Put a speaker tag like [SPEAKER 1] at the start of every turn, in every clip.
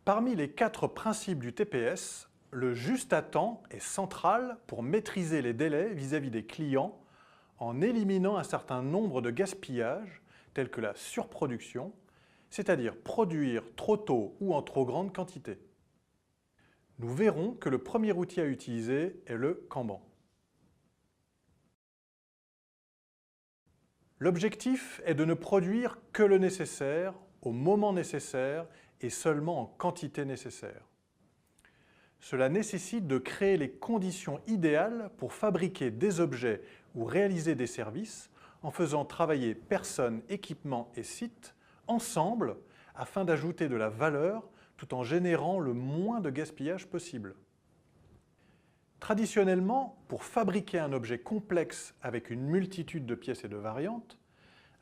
[SPEAKER 1] Parmi les 4 principes du TPS, le juste à temps est central pour maîtriser les délais vis-à-vis des clients en éliminant un certain nombre de gaspillages tels que la surproduction, c'est-à-dire produire trop tôt ou en trop grande quantité. Nous verrons que le premier outil à utiliser est le Kanban. L'objectif est de ne produire que le nécessaire, au moment nécessaire et seulement en quantité nécessaire. Cela nécessite de créer les conditions idéales pour fabriquer des objets ou réaliser des services en faisant travailler personnes, équipements et sites ensemble afin d'ajouter de la valeur tout en générant le moins de gaspillage possible. Traditionnellement, pour fabriquer un objet complexe avec une multitude de pièces et de variantes,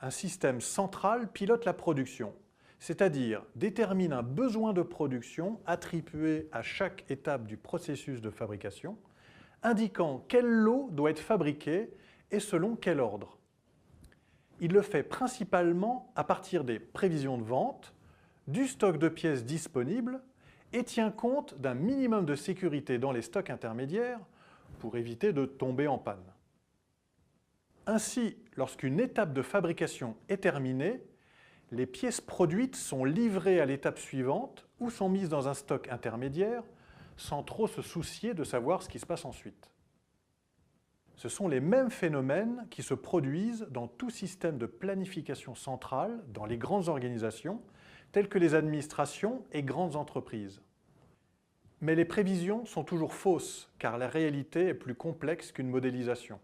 [SPEAKER 1] un système central pilote la production, c'est-à-dire détermine un besoin de production attribué à chaque étape du processus de fabrication, indiquant quel lot doit être fabriqué et selon quel ordre. Il le fait principalement à partir des prévisions de vente, du stock de pièces disponibles et tient compte d'un minimum de sécurité dans les stocks intermédiaires pour éviter de tomber en panne. Ainsi, lorsqu'une étape de fabrication est terminée, les pièces produites sont livrées à l'étape suivante ou sont mises dans un stock intermédiaire sans trop se soucier de savoir ce qui se passe ensuite. Ce sont les mêmes phénomènes qui se produisent dans tout système de planification centrale dans les grandes organisations telles que les administrations et grandes entreprises. Mais les prévisions sont toujours fausses car la réalité est plus complexe qu'une modélisation.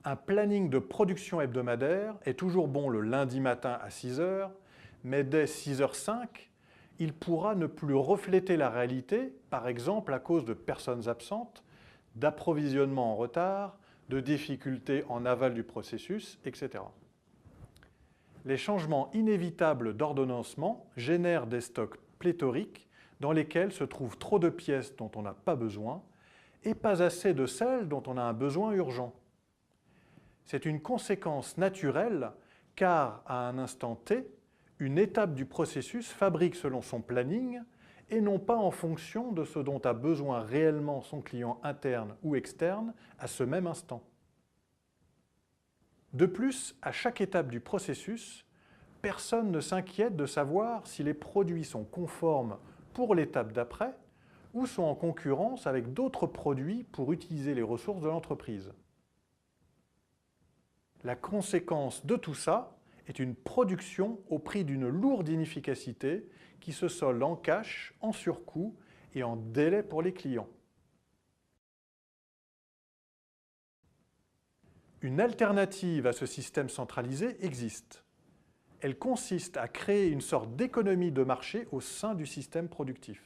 [SPEAKER 1] Un planning de production hebdomadaire est toujours bon le lundi matin à 6 h, mais dès 6h05, il pourra ne plus refléter la réalité, par exemple à cause de personnes absentes, d'approvisionnement en retard, de difficultés en aval du processus, etc. Les changements inévitables d'ordonnancement génèrent des stocks pléthoriques dans lesquels se trouvent trop de pièces dont on n'a pas besoin et pas assez de celles dont on a un besoin urgent. C'est une conséquence naturelle car, à un instant T, une étape du processus fabrique selon son planning et non pas en fonction de ce dont a besoin réellement son client interne ou externe à ce même instant. De plus, à chaque étape du processus, personne ne s'inquiète de savoir si les produits sont conformes pour l'étape d'après ou sont en concurrence avec d'autres produits pour utiliser les ressources de l'entreprise. La conséquence de tout ça est une production au prix d'une lourde inefficacité qui se solde en cash, en surcoût et en délai pour les clients. Une alternative à ce système centralisé existe. Elle consiste à créer une sorte d'économie de marché au sein du système productif.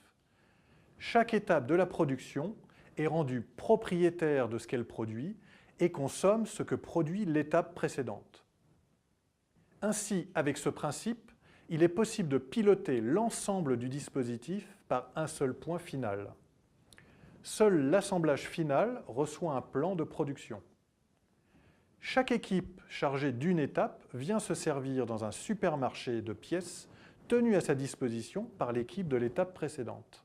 [SPEAKER 1] Chaque étape de la production est rendue propriétaire de ce qu'elle produit et consomme ce que produit l'étape précédente. Ainsi, avec ce principe, il est possible de piloter l'ensemble du dispositif par un seul point final. Seul l'assemblage final reçoit un plan de production. Chaque équipe chargée d'une étape vient se servir dans un supermarché de pièces tenu à sa disposition par l'équipe de l'étape précédente.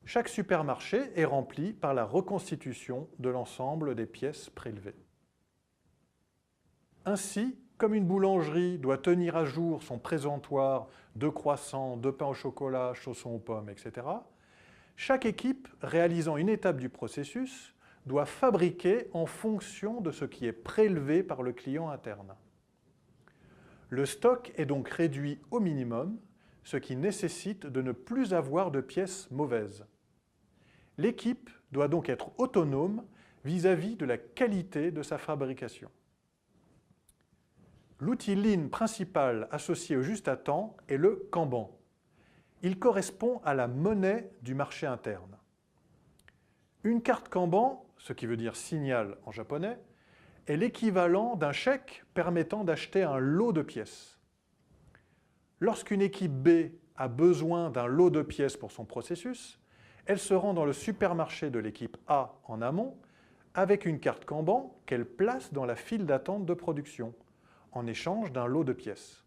[SPEAKER 1] Chaque supermarché est rempli par la reconstitution de l'ensemble des pièces prélevées. Ainsi, comme une boulangerie doit tenir à jour son présentoir de croissants, de pain au chocolat, chaussons aux pommes, etc., chaque équipe réalisant une étape du processus doit fabriquer en fonction de ce qui est prélevé par le client interne. Le stock est donc réduit au minimum, ce qui nécessite de ne plus avoir de pièces mauvaises. L'équipe doit donc être autonome vis-à-vis de la qualité de sa fabrication. L'outil Lean principal associé au juste à temps est le Kanban. Il correspond à la monnaie du marché interne. Une carte Kanban, ce qui veut dire signal en japonais, est l'équivalent d'un chèque permettant d'acheter un lot de pièces. Lorsqu'une équipe B a besoin d'un lot de pièces pour son processus, elle se rend dans le supermarché de l'équipe A en amont avec une carte Kanban qu'elle place dans la file d'attente de production, en échange d'un lot de pièces.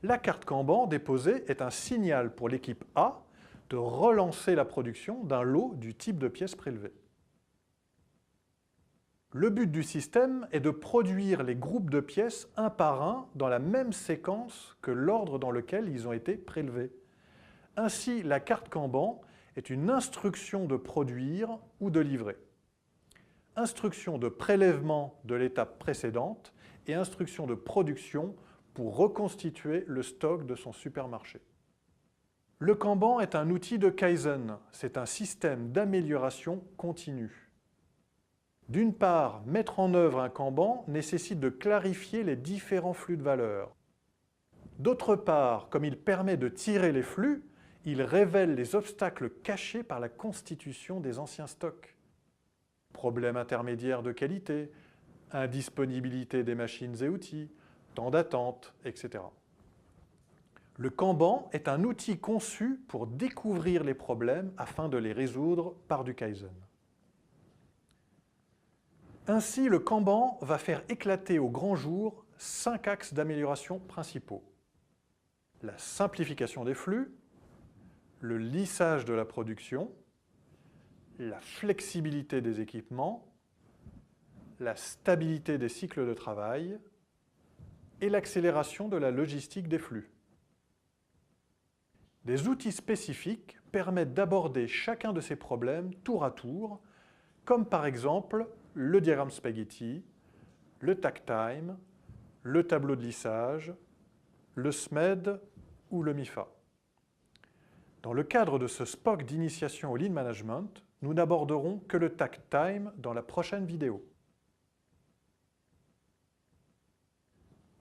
[SPEAKER 1] La carte Kanban déposée est un signal pour l'équipe A de relancer la production d'un lot du type de pièces prélevées. Le but du système est de produire les groupes de pièces un par un dans la même séquence que l'ordre dans lequel ils ont été prélevés. Ainsi, la carte Kanban est une instruction de produire ou de livrer. Instruction de prélèvement de l'étape précédente et instruction de production pour reconstituer le stock de son supermarché. Le Kanban est un outil de Kaizen, c'est un système d'amélioration continue. D'une part, mettre en œuvre un Kanban nécessite de clarifier les différents flux de valeurs. D'autre part, comme il permet de tirer les flux, il révèle les obstacles cachés par la constitution des anciens stocks. Problèmes intermédiaires de qualité, indisponibilité des machines et outils, temps d'attente, etc. Le Kanban est un outil conçu pour découvrir les problèmes afin de les résoudre par du Kaizen. Ainsi, le Kanban va faire éclater au grand jour 5 axes d'amélioration principaux. La simplification des flux, le lissage de la production, la flexibilité des équipements, la stabilité des cycles de travail et l'accélération de la logistique des flux. Des outils spécifiques permettent d'aborder chacun de ces problèmes tour à tour, comme par exemple le diagramme spaghetti, le takt time, le tableau de lissage, le SMED ou le MIFA. Dans le cadre de ce SPOC d'initiation au Lean Management, nous n'aborderons que le takt time dans la prochaine vidéo.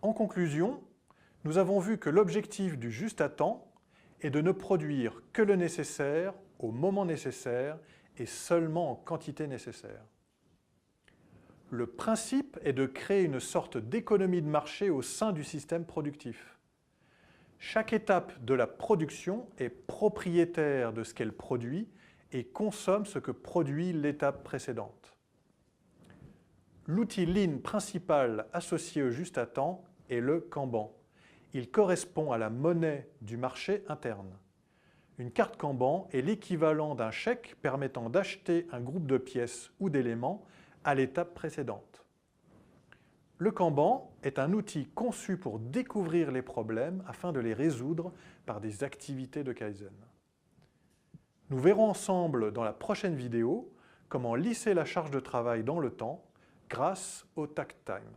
[SPEAKER 1] En conclusion, nous avons vu que l'objectif du juste à temps est de ne produire que le nécessaire au moment nécessaire et seulement en quantité nécessaire. Le principe est de créer une sorte d'économie de marché au sein du système productif. Chaque étape de la production est propriétaire de ce qu'elle produit et consomme ce que produit l'étape précédente. L'outil Lean principal associé au juste à temps est le Kanban. Il correspond à la monnaie du marché interne. Une carte Kanban est l'équivalent d'un chèque permettant d'acheter un groupe de pièces ou d'éléments à l'étape précédente. Le Kanban est un outil conçu pour découvrir les problèmes afin de les résoudre par des activités de Kaizen. Nous verrons ensemble dans la prochaine vidéo comment lisser la charge de travail dans le temps grâce au takt time.